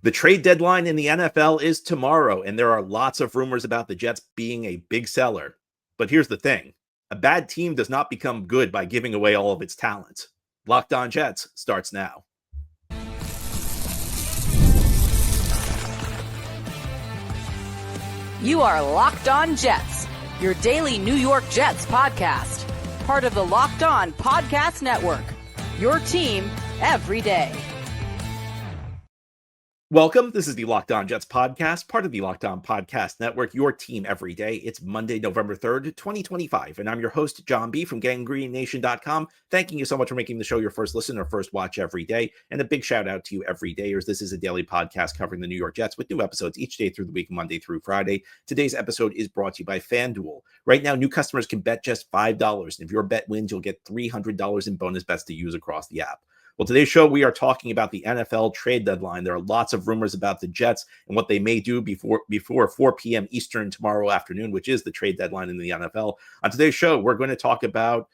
The trade deadline in the NFL is tomorrow, and there are lots of rumors about the Jets being a big seller. But here's the thing. A bad team does not become good by giving away all of its talent. Locked On Jets starts now. You are Locked On Jets, your daily New York Jets podcast. Part of the Locked On Podcast Network, your team every day. Welcome. This is the Locked On Jets podcast, part of the Locked On Podcast Network, your team every day. It's Monday, November 3rd, 2025, and I'm your host, John B. from GanggreenNation.com. Thanking you so much for making the show your first listen or first watch every day, and a big shout out to you everydayers. This is a daily podcast covering the New York Jets with new episodes each day through the week, Monday through Friday. Today's episode is brought to you by FanDuel. Right now, new customers can bet just $5, and if your bet wins, you'll get $300 in bonus bets to use across the app. Well, today's show, we are talking about the NFL trade deadline. There are lots of rumors about the Jets and what they may do before 4 p.m. Eastern tomorrow afternoon, which is the trade deadline in the NFL. On today's show, we're going to talk about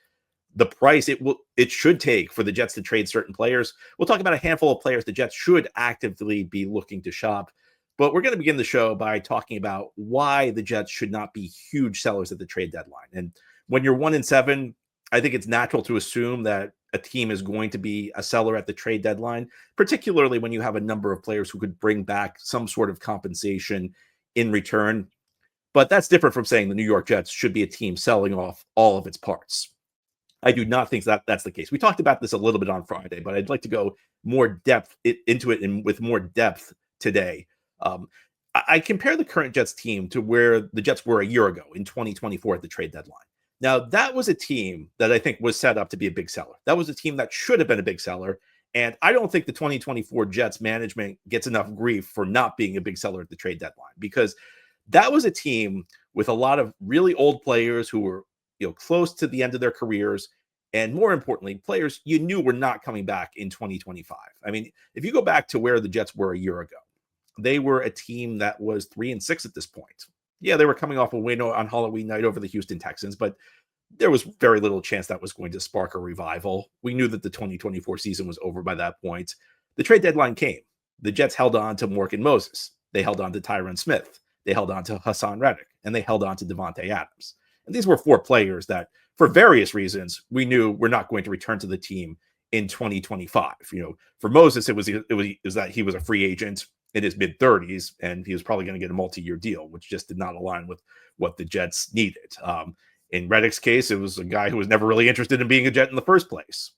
the price it should take for the Jets to trade certain players. We'll talk about a handful of players the Jets should actively be looking to shop. But we're going to begin the show by talking about why the Jets should not be huge sellers at the trade deadline. And when you're 1-7, I think it's natural to assume that a team is going to be a seller at the trade deadline, particularly when you have a number of players who could bring back some sort of compensation in return. But that's different from saying the New York Jets should be a team selling off all of its parts. I do not think that's the case. We talked about this a little bit on Friday, but I'd like to go more depth into it and with more depth today. I compare the current Jets team to where the Jets were a year ago in 2024 at the trade deadline. Now, that was a team that I think was set up to be a big seller. That was a team that should have been a big seller. And I don't think the 2024 Jets management gets enough grief for not being a big seller at the trade deadline, because that was a team with a lot of really old players who were, close to the end of their careers. And more importantly, players you knew were not coming back in 2025. I mean, if you go back to where the Jets were a year ago, they were a team that was 3-6 at this point. Yeah, they were coming off a win on Halloween night over the Houston Texans, but there was very little chance that was going to spark a revival. We knew that the 2024 season was over by that point. The trade deadline came. The Jets held on to Morgan Moses. They held on to Tyron Smith. They held on to Hassan Reddick, and they held on to Devonte Adams. And these were four players that, for various reasons, we knew were not going to return to the team in 2025. For Moses, it was that he was a free agent in his mid-30s, and he was probably going to get a multi-year deal, which just did not align with what the Jets needed. In Reddick's case, it was a guy who was never really interested in being a Jet in the first place.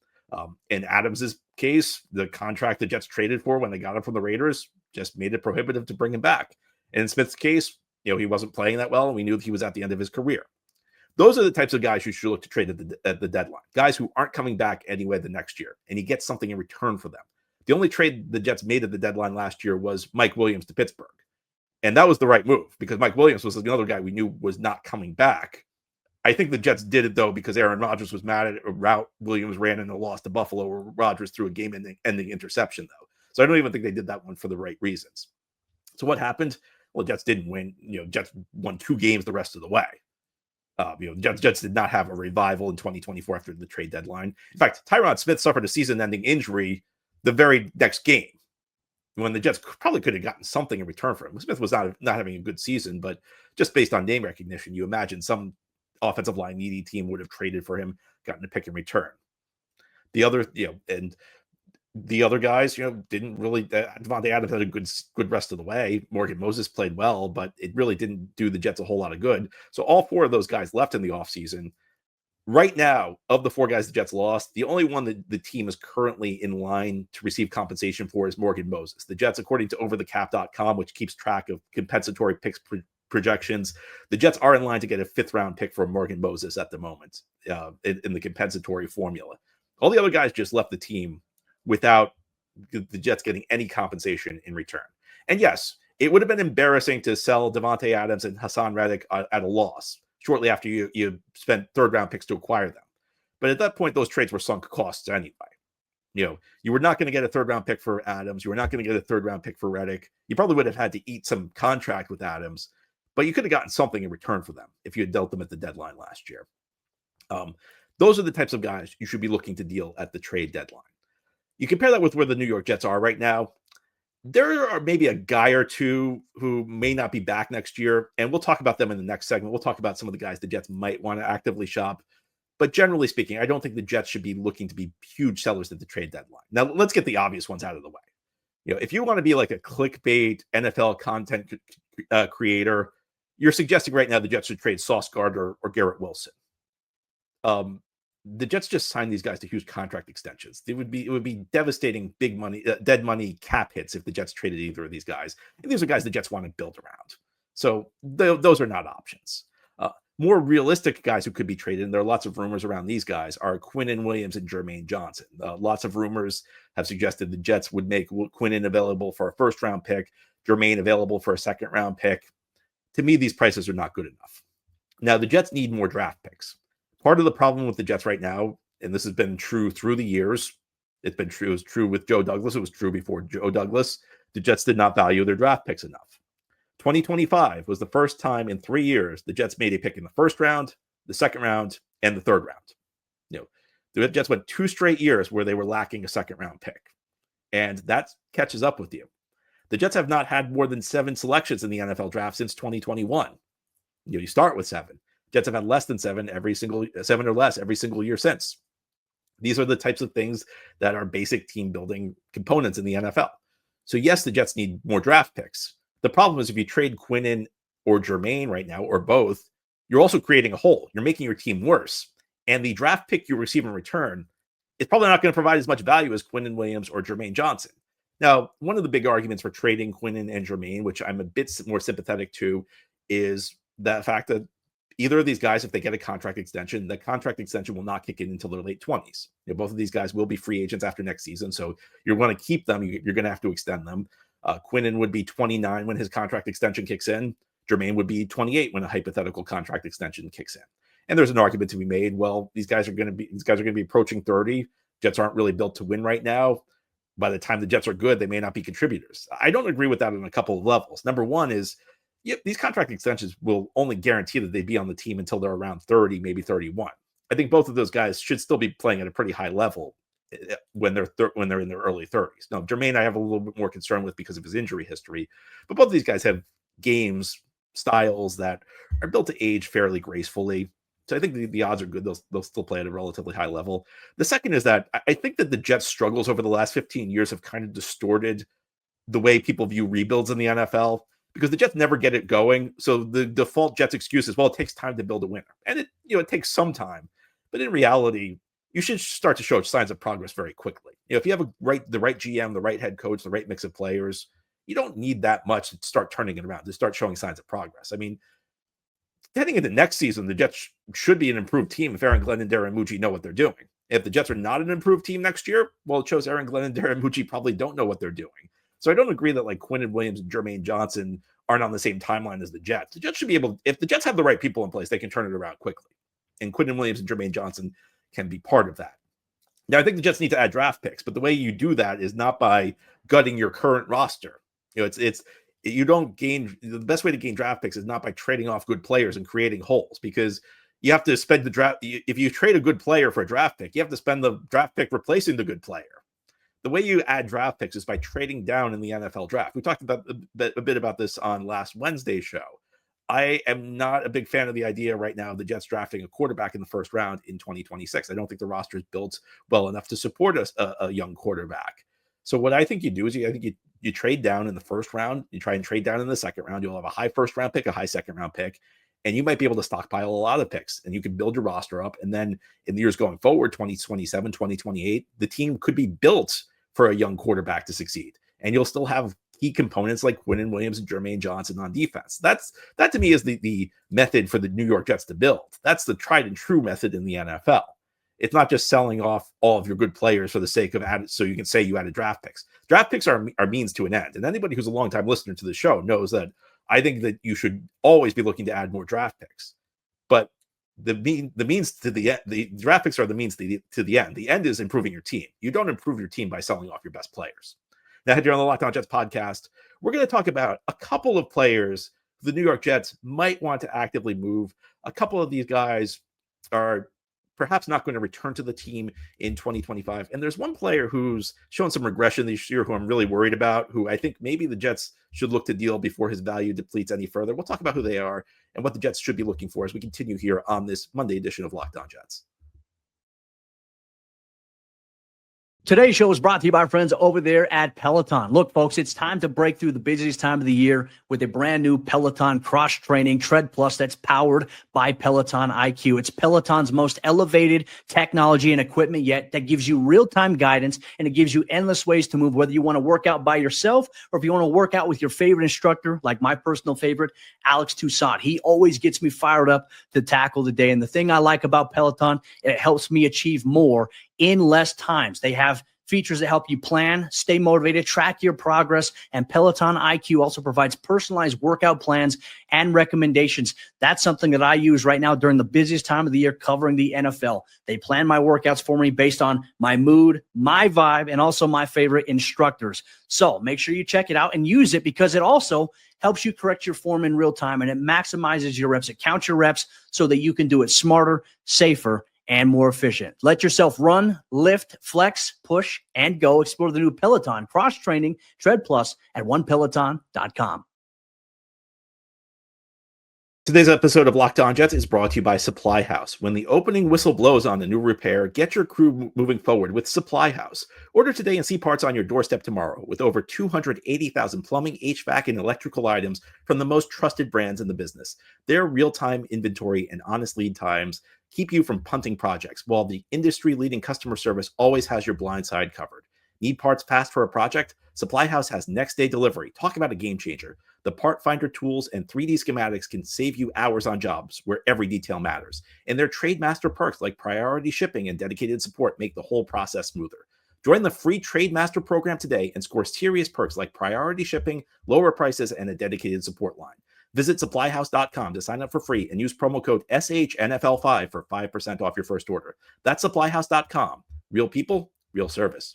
In Adams's case, the contract the Jets traded for when they got him from the Raiders just made it prohibitive to bring him back. And in Smith's case, he wasn't playing that well, and we knew that he was at the end of his career. Those are the types of guys you should look to trade at the deadline. Guys who aren't coming back anyway the next year, and he gets something in return for them. The only trade the Jets made at the deadline last year was Mike Williams to Pittsburgh. And that was the right move, because Mike Williams was another guy we knew was not coming back. I think the Jets did it, though, because Aaron Rodgers was mad at a route Williams ran in a loss to Buffalo, where Rodgers threw a game-ending interception, though. So I don't even think they did that one for the right reasons. So what happened? Well, Jets didn't win. Jets won 2 games the rest of the way. Jets did not have a revival in 2024 after the trade deadline. In fact, Tyron Smith suffered a season-ending injury the very next game, when the Jets probably could have gotten something in return for him. Smith was not having a good season, but just based on name recognition, you imagine some offensive line needy team would have traded for him, gotten a pick in return. The other, and the other guys, didn't really. Devonte Adams had a good rest of the way. Morgan Moses played well, but it really didn't do the Jets a whole lot of good. So all 4 of those guys left in the offseason. Right now, of the 4 guys the Jets lost, the only one that the team is currently in line to receive compensation for is Morgan Moses. The Jets, according to overthecap.com, which keeps track of compensatory picks projections, the Jets are in line to get a 5th-round pick for Morgan Moses at the moment in the compensatory formula. All the other guys just left the team without the Jets getting any compensation in return. And yes, it would have been embarrassing to sell Devonte Adams and Hassan Reddick at a loss shortly after you spent 3rd-round picks to acquire them. But at that point, those trades were sunk costs anyway. You were not going to get a 3rd-round pick for Adams. You were not going to get a 3rd-round pick for Reddick. You probably would have had to eat some contract with Adams, but you could have gotten something in return for them if you had dealt them at the deadline last year. Those are the types of guys you should be looking to deal at the trade deadline. You compare that with where the New York Jets are right now. There are maybe a guy or two who may not be back next year, and we'll talk about them in the next segment. We'll talk about some of the guys the Jets might want to actively shop. But generally speaking, I don't think the Jets should be looking to be huge sellers at the trade deadline. Now, let's get the obvious ones out of the way. If you want to be like a clickbait NFL content creator, you're suggesting right now the Jets should trade Sauce Gardner or Garrett Wilson. The Jets just signed these guys to huge contract extensions. It would be devastating big money, dead money cap hits if the Jets traded either of these guys. And these are guys the Jets want to build around. So those are not options. More realistic guys who could be traded, and there are lots of rumors around these guys, are Quinnen Williams and Jermaine Johnson. Lots of rumors have suggested the Jets would make Quinnen available for a first-round pick, Jermaine available for a second-round pick. To me, these prices are not good enough. Now, the Jets need more draft picks. Part of the problem with the Jets right now, and this has been true through the years, it was true with Joe Douglas, it was true before Joe Douglas, the Jets did not value their draft picks enough. 2025 was the first time in 3 years the Jets made a pick in the first round, the second round, and the third round. The Jets went 2 straight years where they were lacking a second round pick, and that catches up with you. The Jets have not had more than 7 selections in the NFL draft since 2021. You start with 7. Jets have had less than 7 or less every single year since. These are the types of things that are basic team building components in the NFL. So yes, the Jets need more draft picks. The problem is if you trade Quinnen or Jermaine right now, or both, you're also creating a hole. You're making your team worse. And the draft pick you receive in return is probably not going to provide as much value as Quinnen Williams or Jermaine Johnson. Now, one of the big arguments for trading Quinnen and Jermaine, which I'm a bit more sympathetic to, is the fact that either of these guys, if they get a contract extension, the contract extension will not kick in until their late 20s. Both of these guys will be free agents after next season. So you're going to keep them. You're going to have to extend them. Quinnen would be 29 when his contract extension kicks in. Jermaine would be 28 when a hypothetical contract extension kicks in. And there's an argument to be made. Well, these guys are going to be approaching 30. Jets aren't really built to win right now. By the time the Jets are good, they may not be contributors. I don't agree with that on a couple of levels. Number one is, these contract extensions will only guarantee that they be on the team until they're around 30, maybe 31. I think both of those guys should still be playing at a pretty high level when they're in their early 30s. Now, Jermaine, I have a little bit more concern with because of his injury history, but both of these guys have games styles that are built to age fairly gracefully. So I think the odds are good. They'll still play at a relatively high level. The second is that I think that the Jets' struggles over the last 15 years have kind of distorted the way people view rebuilds in the NFL, because the Jets never get it going. So the default Jets excuse is, well, it takes time to build a winner. And it takes some time. But in reality, you should start to show signs of progress very quickly. If you have the right GM, the right head coach, the right mix of players, you don't need that much to start turning it around, to start showing signs of progress. I mean, heading into next season, the Jets should be an improved team if Aaron Glenn and Darren Mucci know what they're doing. If the Jets are not an improved team next year, well, it shows Aaron Glenn and Darren Mucci probably don't know what they're doing. So I don't agree that like Quinnen Williams and Jermaine Johnson aren't on the same timeline as the Jets. The Jets should be able, if the Jets have the right people in place, they can turn it around quickly. And Quinnen Williams and Jermaine Johnson can be part of that. Now, I think the Jets need to add draft picks, but the way you do that is not by gutting your current roster. You don't gain, the best way to gain draft picks is not by trading off good players and creating holes, because you have to spend the draft. If you trade a good player for a draft pick, you have to spend the draft pick replacing the good player. The way you add draft picks is by trading down in the NFL draft. We talked about a bit about this on last Wednesday's show. I am not a big fan of the idea right now of the Jets drafting a quarterback in the first round in 2026. I don't think the roster is built well enough to support a young quarterback. So what I think you do is you trade down in the first round. You try and trade down in the second round. You'll have a high first round pick, a high second round pick, and you might be able to stockpile a lot of picks, and you can build your roster up. And then in the years going forward, 2027, 2028, the team could be built for a young quarterback to succeed. And you'll still have key components like Quinnen Williams and Jermaine Johnson on defense. That to me is the method for the New York Jets to build. That's the tried and true method in the NFL. It's not just selling off all of your good players for the sake of added, so you can say you added draft picks. Draft picks are means to an end. And anybody who's a longtime listener to the show knows that I think that you should always be looking to add more draft picks. But the means to the end, the draft picks are the means to the end. The end is improving your team. You don't improve your team by selling off your best players. Now, here on the Locked On Jets podcast, we're going to talk about a couple of players the New York Jets might want to actively move. A couple of these guys are perhaps not going to return to the team in 2025. And there's one player who's shown some regression this year who I'm really worried about, who I think maybe the Jets should look to deal before his value depletes any further. We'll talk about who they are and what the Jets should be looking for as we continue here on this Monday edition of Locked On Jets. Today's show is brought to you by our friends over there at Peloton. Look, folks, it's time to break through the busiest time of the year with a brand new Peloton cross-training Tread Plus that's powered by Peloton IQ. It's Peloton's most elevated technology and equipment yet that gives you real-time guidance, and it gives you endless ways to move, whether you want to work out by yourself or if you want to work out with your favorite instructor, like my personal favorite, Alex Toussaint. He always gets me fired up to tackle the day. And the thing I like about Peloton, it helps me achieve more in less times. They have features that help you plan, stay motivated, track your progress, and Peloton IQ also provides personalized workout plans and recommendations. That's something that I use right now during the busiest time of the year covering the NFL. They plan my workouts for me based on my mood, my vibe, and also my favorite instructors. So make sure you check it out and use it, because it also helps you correct your form in real time, and it maximizes your reps. It counts your reps so that you can do it smarter, safer, and more efficient. Let yourself run, lift, flex, push, and go. Explore the new Peloton cross-training Tread Plus at onepeloton.com. Today's episode of Locked On Jets is brought to you by Supply House. When the opening whistle blows on a new repair, get your crew moving forward with Supply House. Order today and see parts on your doorstep tomorrow with over 280,000 plumbing, HVAC, and electrical items from the most trusted brands in the business. Their real-time inventory and honest lead times keep you from punting projects, while the industry-leading customer service always has your blind side covered. Need parts fast for a project? Supply House has next-day delivery. Talk about a game changer. The part finder tools and 3D schematics can save you hours on jobs where every detail matters. And their Trade Master perks like priority shipping and dedicated support make the whole process smoother. Join the free Trade Master program today and score serious perks like priority shipping, lower prices, and a dedicated support line. Visit supplyhouse.com to sign up for free and use promo code SHNFL5 for 5% off your first order. That's supplyhouse.com. Real people, real service.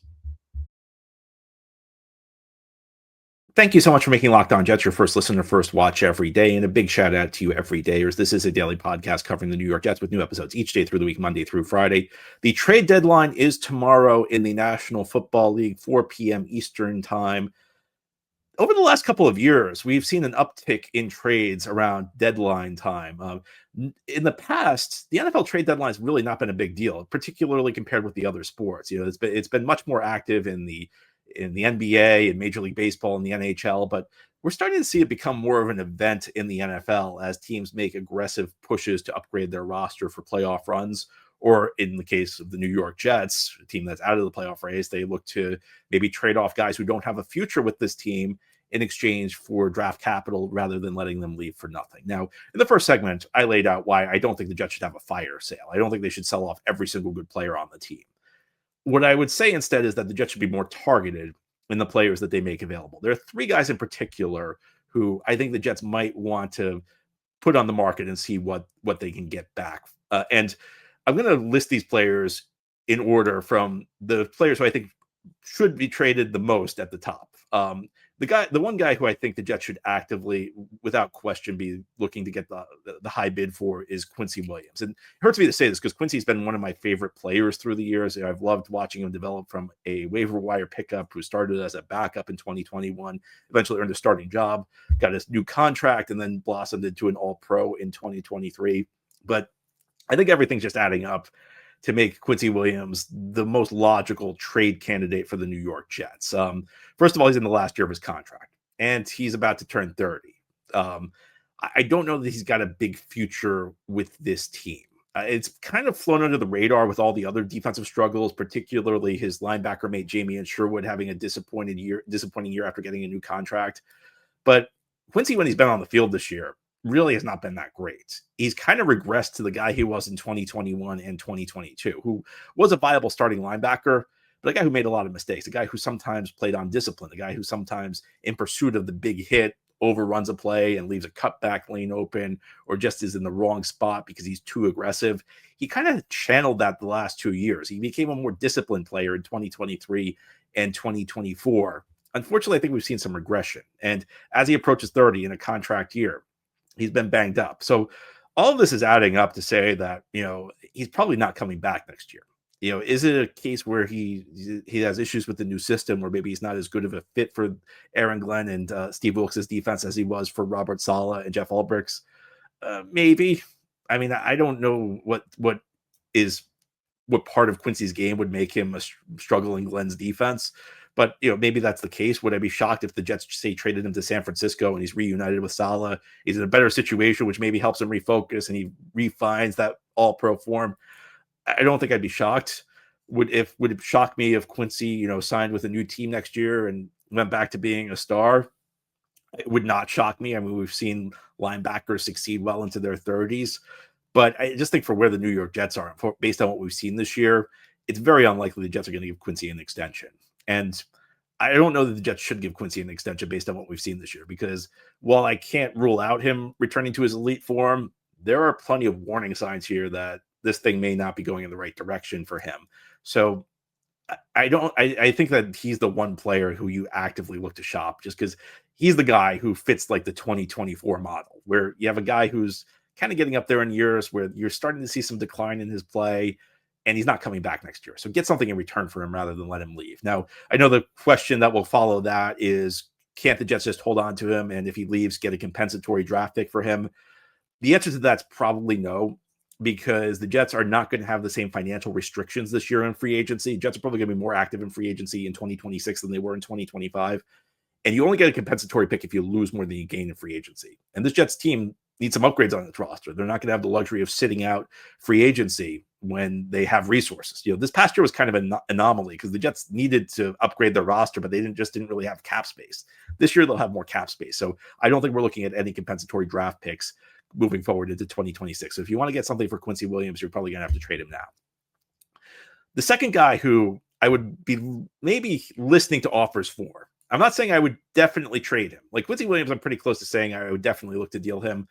Thank you so much for making Locked On Jets your first listen or first watch every day. And a big shout out to you everydayers. This is a daily podcast covering the New York Jets with new episodes each day through the week, Monday through Friday. The trade deadline is tomorrow in the National Football League, 4 p.m. Eastern time. Over the last couple of years, we've seen an uptick in trades around deadline time. In the past, the NFL trade deadline has really not been a big deal, particularly compared with the other sports. You know, it's been much more active in the NBA and Major League Baseball and the NHL, but we're starting to see it become more of an event in the NFL as teams make aggressive pushes to upgrade their roster for playoff runs. Or in the case of the New York Jets, a team that's out of the playoff race, they look to maybe trade off guys who don't have a future with this team in exchange for draft capital rather than letting them leave for nothing. Now, in the first segment, I laid out why I don't think the Jets should have a fire sale. I don't think they should sell off every single good player on the team. What I would say instead is that the Jets should be more targeted in the players that they make available. There are three guys in particular who I think the Jets might want to put on the market and see what they can get back. And I'm going to list these players in order from the players who I think should be traded the most at the top. The one guy who I think the Jets should actively, without question, be looking to get the high bid for is Quincy Williams. And it hurts me to say this because Quincy's been one of my favorite players through the years. I've loved watching him develop from a waiver wire pickup who started as a backup in 2021, eventually earned a starting job, got his new contract, and then blossomed into an all-pro in 2023. But I think everything's just adding up to make Quincy Williams the most logical trade candidate for the New York Jets. First of all, he's in the last year of his contract, and he's about to turn 30. I don't know that he's got a big future with this team. It's kind of flown under the radar with all the other defensive struggles, particularly his linebacker mate Jamie and Sherwood having a disappointing year after getting a new contract. But Quincy, when he's been on the field this year, really has not been that great. He's kind of regressed to the guy he was in 2021 and 2022, who was a viable starting linebacker, but a guy who made a lot of mistakes, a guy who sometimes played on discipline, a guy who sometimes in pursuit of the big hit overruns a play and leaves a cutback lane open, or just is in the wrong spot because he's too aggressive. He kind of channeled that the last 2 years. He became a more disciplined player in 2023 and 2024. Unfortunately, I think we've seen some regression. And as he approaches 30 in a contract year, he's been banged up. So all of this is adding up to say that, he's probably not coming back next year. Is it a case where he has issues with the new system, where maybe he's not as good of a fit for Aaron Glenn and Steve Wilkes' defense as he was for Robert Saleh and Jeff Ulbricht's? Maybe. I mean, I don't know what part of Quincy's game would make him a struggling Glenn's defense. But, maybe that's the case. Would I be shocked if the Jets, say, traded him to San Francisco and he's reunited with Saleh? He's in a better situation, which maybe helps him refocus and he refines that all-pro form. I don't think I'd be shocked. Would it shock me if Quincy, signed with a new team next year and went back to being a star? It would not shock me. I mean, we've seen linebackers succeed well into their 30s. But I just think for where the New York Jets are, based on what we've seen this year, it's very unlikely the Jets are going to give Quincy an extension. And I don't know that the Jets should give Quincy an extension based on what we've seen this year, because while I can't rule out him returning to his elite form, there are plenty of warning signs here that this thing may not be going in the right direction for him. So I think that he's the one player who you actively look to shop, just because he's the guy who fits like the 2024 model, where you have a guy who's kind of getting up there in years, where you're starting to see some decline in his play, and he's not coming back next year. So get something in return for him rather than let him leave. Now, I know the question that will follow that is, can't the Jets just hold on to him, and if he leaves, get a compensatory draft pick for him? The answer to that's probably no, because the Jets are not going to have the same financial restrictions this year in free agency. Jets are probably going to be more active in free agency in 2026 than they were in 2025. And you only get a compensatory pick if you lose more than you gain in free agency. And this Jets team needs some upgrades on its roster. They're not going to have the luxury of sitting out free agency when they have resources. This past year was kind of an anomaly because the Jets needed to upgrade their roster, but they didn't really have cap space. This year they'll have more cap space. So I don't think we're looking at any compensatory draft picks moving forward into 2026. So if you want to get something for Quincy Williams, you're probably going to have to trade him now. The second guy who I would be maybe listening to offers for, I'm not saying I would definitely trade him. Like Quincy Williams, I'm pretty close to saying I would definitely look to deal him.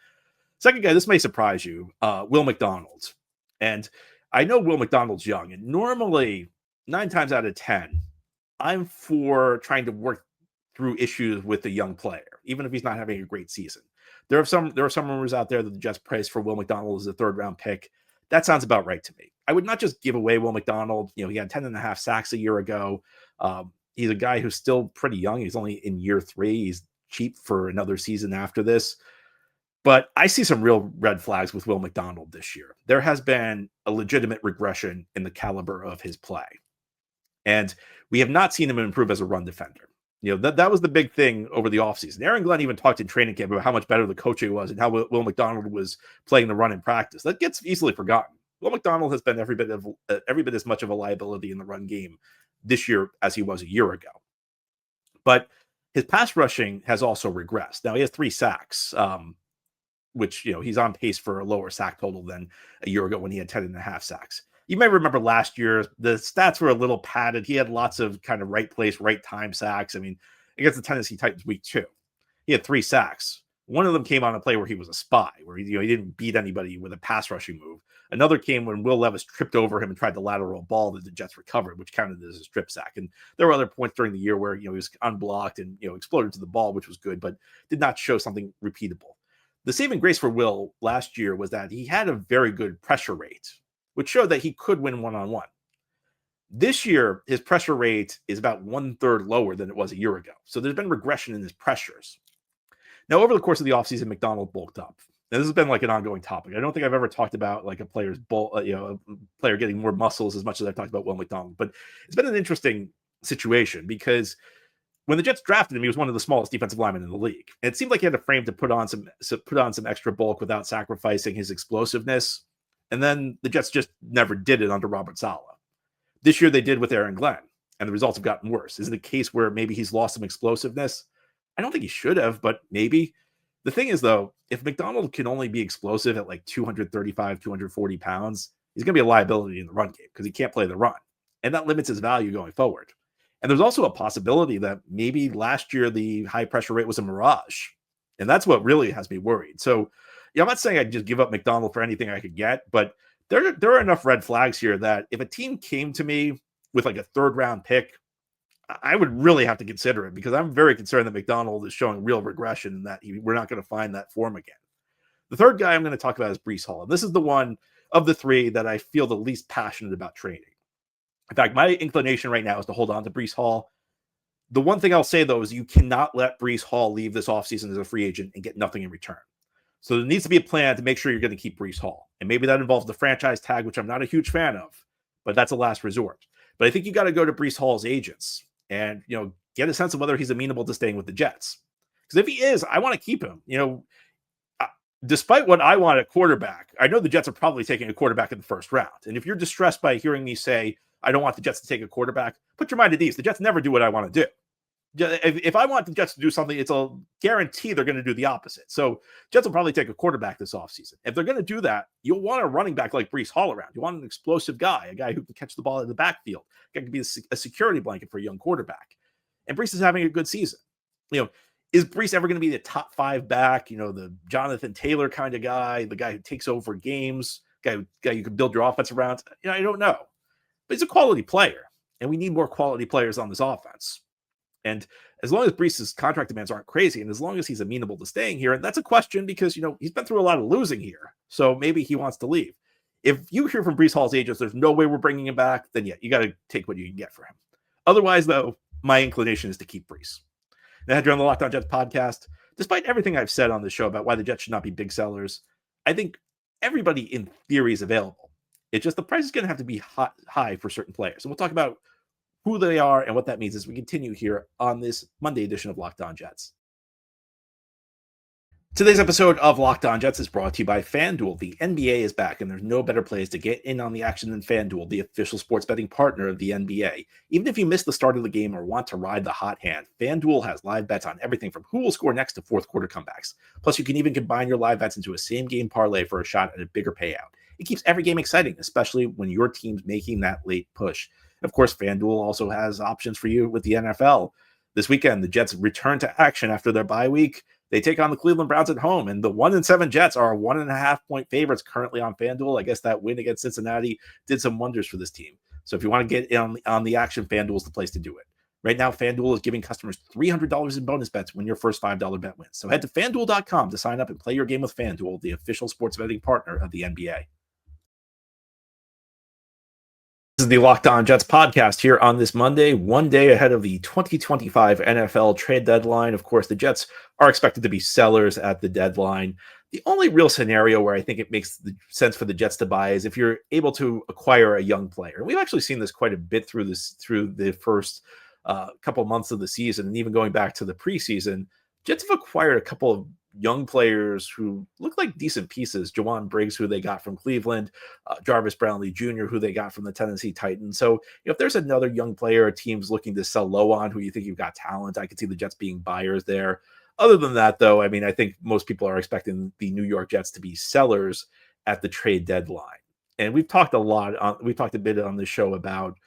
Second guy, this may surprise you, Will McDonald. And I know Will McDonald's young, and normally 9 times out of 10, I'm for trying to work through issues with a young player, even if he's not having a great season. There are some rumors out there that the Jets priced for Will McDonald as a 3rd-round pick. That sounds about right to me. I would not just give away Will McDonald. He had 10.5 sacks a year ago. He's a guy who's still pretty young. He's only in year 3. He's cheap for another season after this. But I see some real red flags with Will McDonald this year. There has been a legitimate regression in the caliber of his play. And we have not seen him improve as a run defender. That was the big thing over the offseason. Aaron Glenn even talked in training camp about how much better the coaching was and how Will McDonald was playing the run in practice. That gets easily forgotten. Will McDonald has been every bit as much of a liability in the run game this year as he was a year ago. But his pass rushing has also regressed. Now, he has 3 sacks, which, he's on pace for a lower sack total than a year ago when he had 10.5 sacks. You may remember last year, the stats were a little padded. He had lots of kind of right place, right time sacks. I mean, against the Tennessee Titans week 2, he had 3 sacks. One of them came on a play where he was a spy, where he didn't beat anybody with a pass rushing move. Another came when Will Levis tripped over him and tried to lateral ball that the Jets recovered, which counted as a strip sack. And there were other points during the year where, he was unblocked and, exploded to the ball, which was good, but did not show something repeatable. The saving grace for Will last year was that he had a very good pressure rate, which showed that he could win one-on-one. This year, his pressure rate is about 1/3 lower than it was a year ago. So there's been regression in his pressures. Now, over the course of the offseason, McDonald bulked up. Now, this has been like an ongoing topic. I don't think I've ever talked about like a player's a player getting more muscles as much as I've talked about Will McDonald. But it's been an interesting situation because when the Jets drafted him, he was one of the smallest defensive linemen in the league. And it seemed like he had a frame to put on some extra bulk without sacrificing his explosiveness. And then the Jets just never did it under Robert Saleh. This year they did with Aaron Glenn, and the results have gotten worse. Is it a case where maybe he's lost some explosiveness? I don't think he should have, but maybe. The thing is, though, if McDonald can only be explosive at like 235, 240 pounds, he's going to be a liability in the run game because he can't play the run. And that limits his value going forward. And there's also a possibility that maybe last year the high pressure rate was a mirage. And that's what really has me worried. So, I'm not saying I'd just give up McDonald for anything I could get, but there are enough red flags here that if a team came to me with like a 3rd-round pick, I would really have to consider it because I'm very concerned that McDonald is showing real regression and that we're not going to find that form again. The third guy I'm going to talk about is Breece Hall. And this is the one of the three that I feel the least passionate about trading. In fact, my inclination right now is to hold on to Breece Hall. The one thing I'll say, though, is you cannot let Breece Hall leave this offseason as a free agent and get nothing in return. So there needs to be a plan to make sure you're going to keep Breece Hall. And maybe that involves the franchise tag, which I'm not a huge fan of, but that's a last resort. But I think you got to go to Breece Hall's agents and, get a sense of whether he's amenable to staying with the Jets. Because if he is, I want to keep him. Despite what I want at quarterback, I know the Jets are probably taking a quarterback in the first round. And if you're distressed by hearing me say, I don't want the Jets to take a quarterback, put your mind at ease. The Jets never do what I want to do. If I want the Jets to do something, it's a guarantee they're going to do the opposite. So Jets will probably take a quarterback this offseason. If they're going to do that, you'll want a running back like Breece Hall around. You want an explosive guy, a guy who can catch the ball in the backfield. A guy can be a security blanket for a young quarterback. And Breece is having a good season. Is Breece ever going to be the top 5 back? The Jonathan Taylor kind of guy, the guy who takes over games, guy you can build your offense around? I don't know. But he's a quality player, and we need more quality players on this offense. And as long as Breece's contract demands aren't crazy, and as long as he's amenable to staying here, and that's a question because, he's been through a lot of losing here. So maybe he wants to leave. If you hear from Breece Hall's agents, there's no way we're bringing him back, then yeah, you got to take what you can get for him. Otherwise, though, my inclination is to keep Breece. Now, you're on the Locked On Jets podcast. Despite everything I've said on this show about why the Jets should not be big sellers, I think everybody in theory is available. It's just the price is going to have to be high for certain players. And we'll talk about who they are and what that means as we continue here on this Monday edition of Locked On Jets. Today's episode of Locked On Jets is brought to you by FanDuel. The NBA is back, and there's no better place to get in on the action than FanDuel, the official sports betting partner of the NBA. Even if you miss the start of the game or want to ride the hot hand, FanDuel has live bets on everything from who will score next to fourth quarter comebacks. Plus, you can even combine your live bets into a same-game parlay for a shot at a bigger payout. It keeps every game exciting, especially when your team's making that late push. Of course, FanDuel also has options for you with the NFL. This weekend, the Jets return to action after their bye week. They take on the Cleveland Browns at home, and the 1-7 Jets are 1.5-point favorites currently on FanDuel. I guess that win against Cincinnati did some wonders for this team. So if you want to get in on the action, FanDuel is the place to do it. Right now, FanDuel is giving customers $300 in bonus bets when your first $5 bet wins. So head to FanDuel.com to sign up and play your game with FanDuel, the official sports betting partner of the NBA. This is the Locked On Jets podcast here on this Monday, one day ahead of the 2025 NFL trade deadline. Of course, the Jets are expected to be sellers at the deadline. The only real scenario where I think it makes sense for the Jets to buy is if you're able to acquire a young player. And we've actually seen this quite a bit through the first couple months of the season, and even going back to the preseason. Jets have acquired a couple of young players who look like decent pieces. Jawan Briggs, who they got from Cleveland, Jarvis Brownlee Jr., who they got from the Tennessee Titans. So if there's another young player a team's looking to sell low on who you think you've got talent, I could see the Jets being buyers there. Other than that, though, I think most people are expecting the New York Jets to be sellers at the trade deadline. And we've talked a bit on this show about,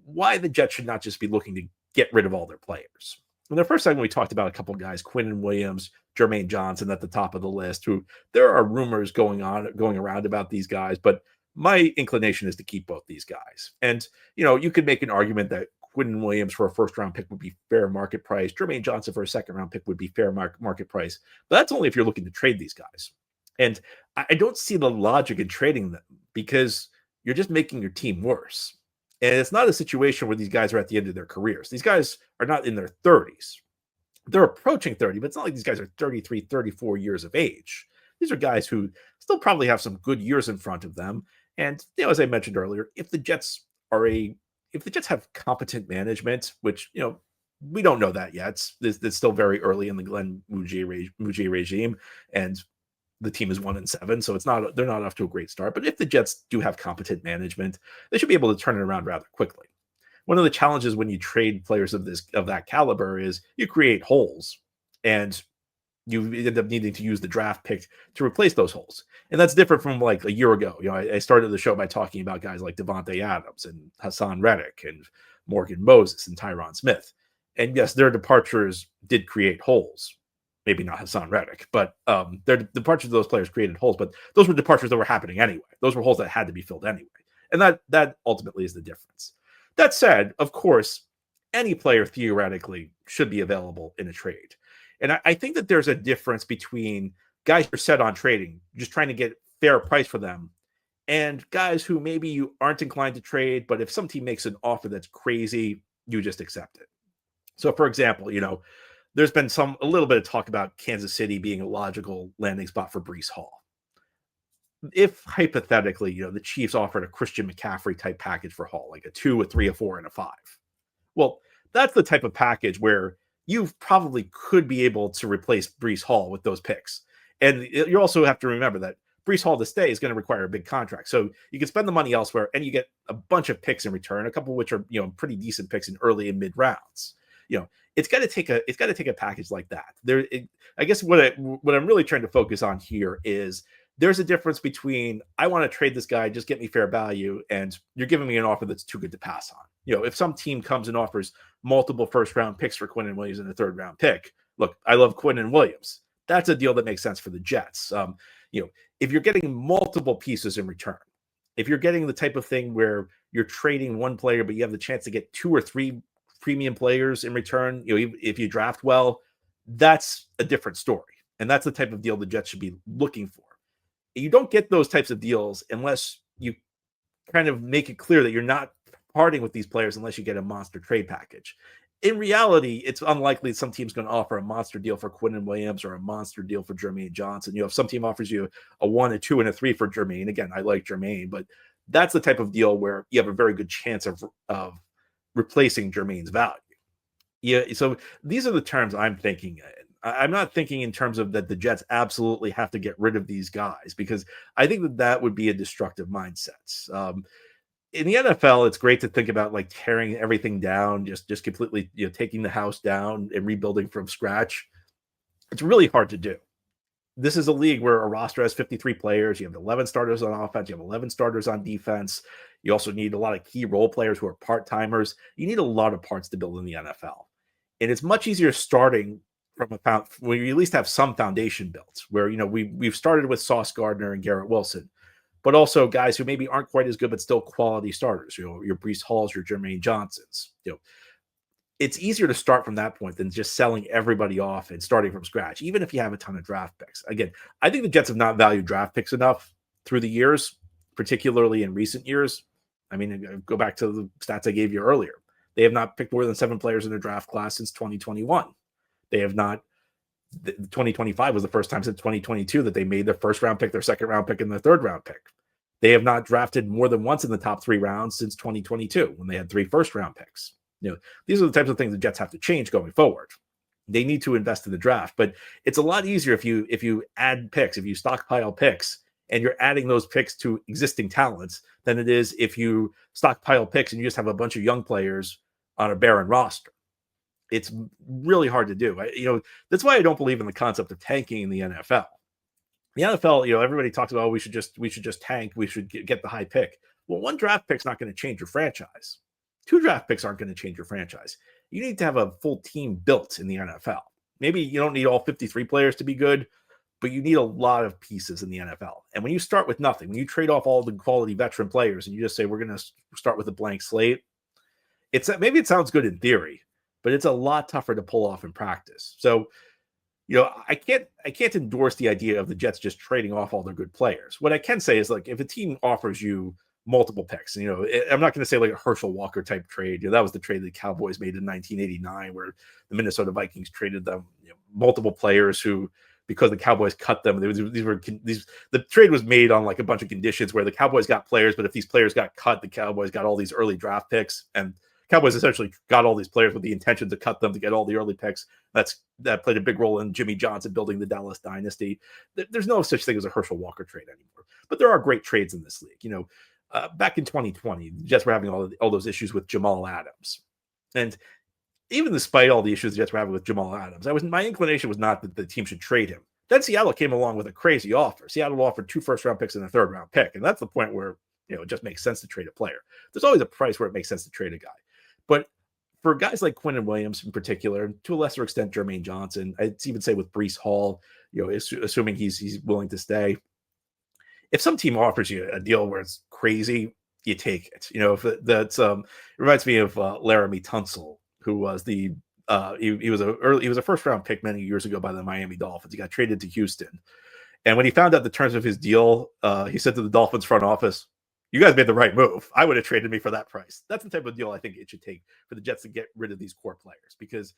why the Jets should not just be looking to get rid of all their players. In the first segment, we talked about a couple of guys, Quinnen Williams, Jermaine Johnson at the top of the list, who there are rumors going around about these guys, but my inclination is to keep both these guys. And, you could make an argument that Quinnen Williams for a first-round pick would be fair market price. Jermaine Johnson for a second-round pick would be fair market price. But that's only if you're looking to trade these guys. And I don't see the logic in trading them because you're just making your team worse. And it's not a situation where these guys are at the end of their careers. These guys are not in their 30s. They're approaching 30, but it's not like these guys are 33, 34 years of age. These are guys who still probably have some good years in front of them. And, as I mentioned earlier, if the Jets have competent management, which, we don't know that yet. It's still very early in the Glenn Mougier regime, and the team is 1-7, so they're not off to a great start. But if the Jets do have competent management, they should be able to turn it around rather quickly. One of the challenges when you trade players of that caliber is you create holes, and you end up needing to use the draft pick to replace those holes. And that's different from like a year ago. I started the show by talking about guys like Devonte Adams and Hassan Reddick and Morgan Moses and Tyron Smith. And yes, their departures did create holes. Maybe not Hassan Reddick, but their departures of those players created holes. But those were departures that were happening anyway. Those were holes that had to be filled anyway. And that ultimately is the difference. That said, of course, any player theoretically should be available in a trade. And I think that there's a difference between guys you're set on trading, just trying to get fair price for them, and guys who maybe you aren't inclined to trade, but if some team makes an offer that's crazy, you just accept it. So, for example, there's been a little bit of talk about Kansas City being a logical landing spot for Breece Hall. If hypothetically, the Chiefs offered a Christian McCaffrey type package for Hall, like a 2, a 3, a 4, and a 5. Well, that's the type of package where you probably could be able to replace Breece Hall with those picks. And you also have to remember that Breece Hall to stay is going to require a big contract. So you can spend the money elsewhere and you get a bunch of picks in return, a couple of which are, pretty decent picks in early and mid rounds. It's got to take a package like that. I guess what I'm really trying to focus on here is there's a difference between I want to trade this guy, just get me fair value, and you're giving me an offer that's too good to pass on. If some team comes and offers multiple first-round picks for Quinnen Williams and a third-round pick, look, I love Quinnen Williams. That's a deal that makes sense for the Jets. If you're getting multiple pieces in return, if you're getting the type of thing where you're trading one player, but you have the chance to get 2 or 3 premium players in return, if you draft well, that's a different story. And that's the type of deal the Jets should be looking for. You don't get those types of deals unless you kind of make it clear that you're not parting with these players unless you get a monster trade package. In reality, it's unlikely some team's going to offer a monster deal for Quinnen Williams or a monster deal for Jermaine Johnson. If some team offers you a 1, a 2, and a 3 for Jermaine, again, I like Jermaine, but that's the type of deal where you have a very good chance of replacing Jermaine's value. Yeah, so these are the terms I'm thinking. I'm not thinking in terms of that the Jets absolutely have to get rid of these guys, because I think that would be a destructive mindset. In the NFL, it's great to think about like tearing everything down, just completely, taking the house down and rebuilding from scratch. It's really hard to do. This is a league where a roster has 53 players. You have 11 starters on offense. You have 11 starters on defense. You also need a lot of key role players who are part-timers. You need a lot of parts to build in the NFL. And it's much easier starting from when you at least have some foundation built, where, we've started with Sauce Gardner and Garrett Wilson, but also guys who maybe aren't quite as good, but still quality starters, your Breece Halls, your Jermaine Johnsons. It's easier to start from that point than just selling everybody off and starting from scratch, even if you have a ton of draft picks. Again, I think the Jets have not valued draft picks enough through the years, particularly in recent years. I mean, go back to the stats I gave you earlier. They have not picked more than 7 players in a draft class since 2021. They have not. 2025 was the first time since 2022 that they made their first round pick, their second round pick, and their third round pick. They have not drafted more than once in the top 3 rounds since 2022 when they had 3 first round picks. These are the types of things the Jets have to change going forward. They need to invest in the draft, but it's a lot easier if you add picks, if you stockpile picks, and you're adding those picks to existing talents than it is if you stockpile picks and you just have a bunch of young players on a barren roster. It's really hard to do. That's why I don't believe in the concept of tanking in the NFL. The NFL, everybody talks about, we should just tank. We should get the high pick. Well, 1 draft pick's not going to change your franchise. 2 draft picks aren't going to change your franchise. You need to have a full team built in the NFL. Maybe you don't need all 53 players to be good, but you need a lot of pieces in the NFL. And when you start with nothing, when you trade off all the quality veteran players and you just say, we're going to start with a blank slate, maybe it sounds good in theory, but it's a lot tougher to pull off in practice. So, I can't endorse the idea of the Jets just trading off all their good players. What I can say is, like, if a team offers you multiple picks, I'm not going to say like a Herschel Walker type trade. That was the trade the Cowboys made in 1989, where the Minnesota Vikings traded them multiple players who, because the Cowboys cut them, the trade was made on like a bunch of conditions where the Cowboys got players, but if these players got cut, the Cowboys got all these early draft picks, and Cowboys essentially got all these players with the intention to cut them to get all the early picks. That played a big role in Jimmy Johnson building the Dallas dynasty. There's no such thing as a Herschel Walker trade anymore, but there are great trades in this league. Back in 2020, the Jets were having all those issues with Jamal Adams, and even despite all the issues the Jets were having with Jamal Adams, my inclination was not that the team should trade him. Then Seattle came along with a crazy offer. Seattle offered 2 first-round picks and a third-round pick, and that's the point where it just makes sense to trade a player. There's always a price where it makes sense to trade a guy. But for guys like Quinnen Williams in particular, to a lesser extent Jermaine Johnson, I'd even say with Breece Hall, assuming he's willing to stay, if some team offers you a deal where it's crazy, you take it. It reminds me of Laramie Tunsil, who was he was a first round pick many years ago by the Miami Dolphins. He got traded to Houston. And when he found out the terms of his deal, he said to the Dolphins front office, "You guys made the right move. I would have traded me for that price." That's the type of deal I think it should take for the Jets to get rid of these core players, because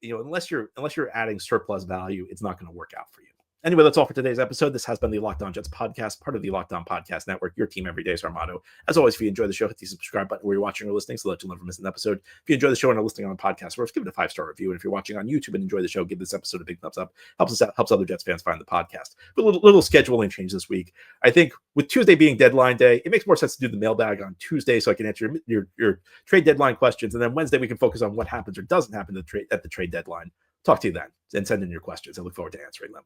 unless you're adding surplus value, it's not going to work out for you. Anyway, that's all for today's episode. This has been the Locked On Jets podcast, part of the Locked On Podcast Network. Your team every day is our motto. As always, if you enjoy the show, hit the subscribe button where you're watching or listening so that you'll never miss an episode. If you enjoy the show and are listening on a podcast, give it a 5-star review. And if you're watching on YouTube and enjoy the show, give this episode a big thumbs up. Helps us out, helps other Jets fans find the podcast. But a little scheduling change this week. I think with Tuesday being deadline day, it makes more sense to do the mailbag on Tuesday so I can answer your trade deadline questions. And then Wednesday, we can focus on what happens or doesn't happen at the trade deadline. Talk to you then and send in your questions. I look forward to answering them.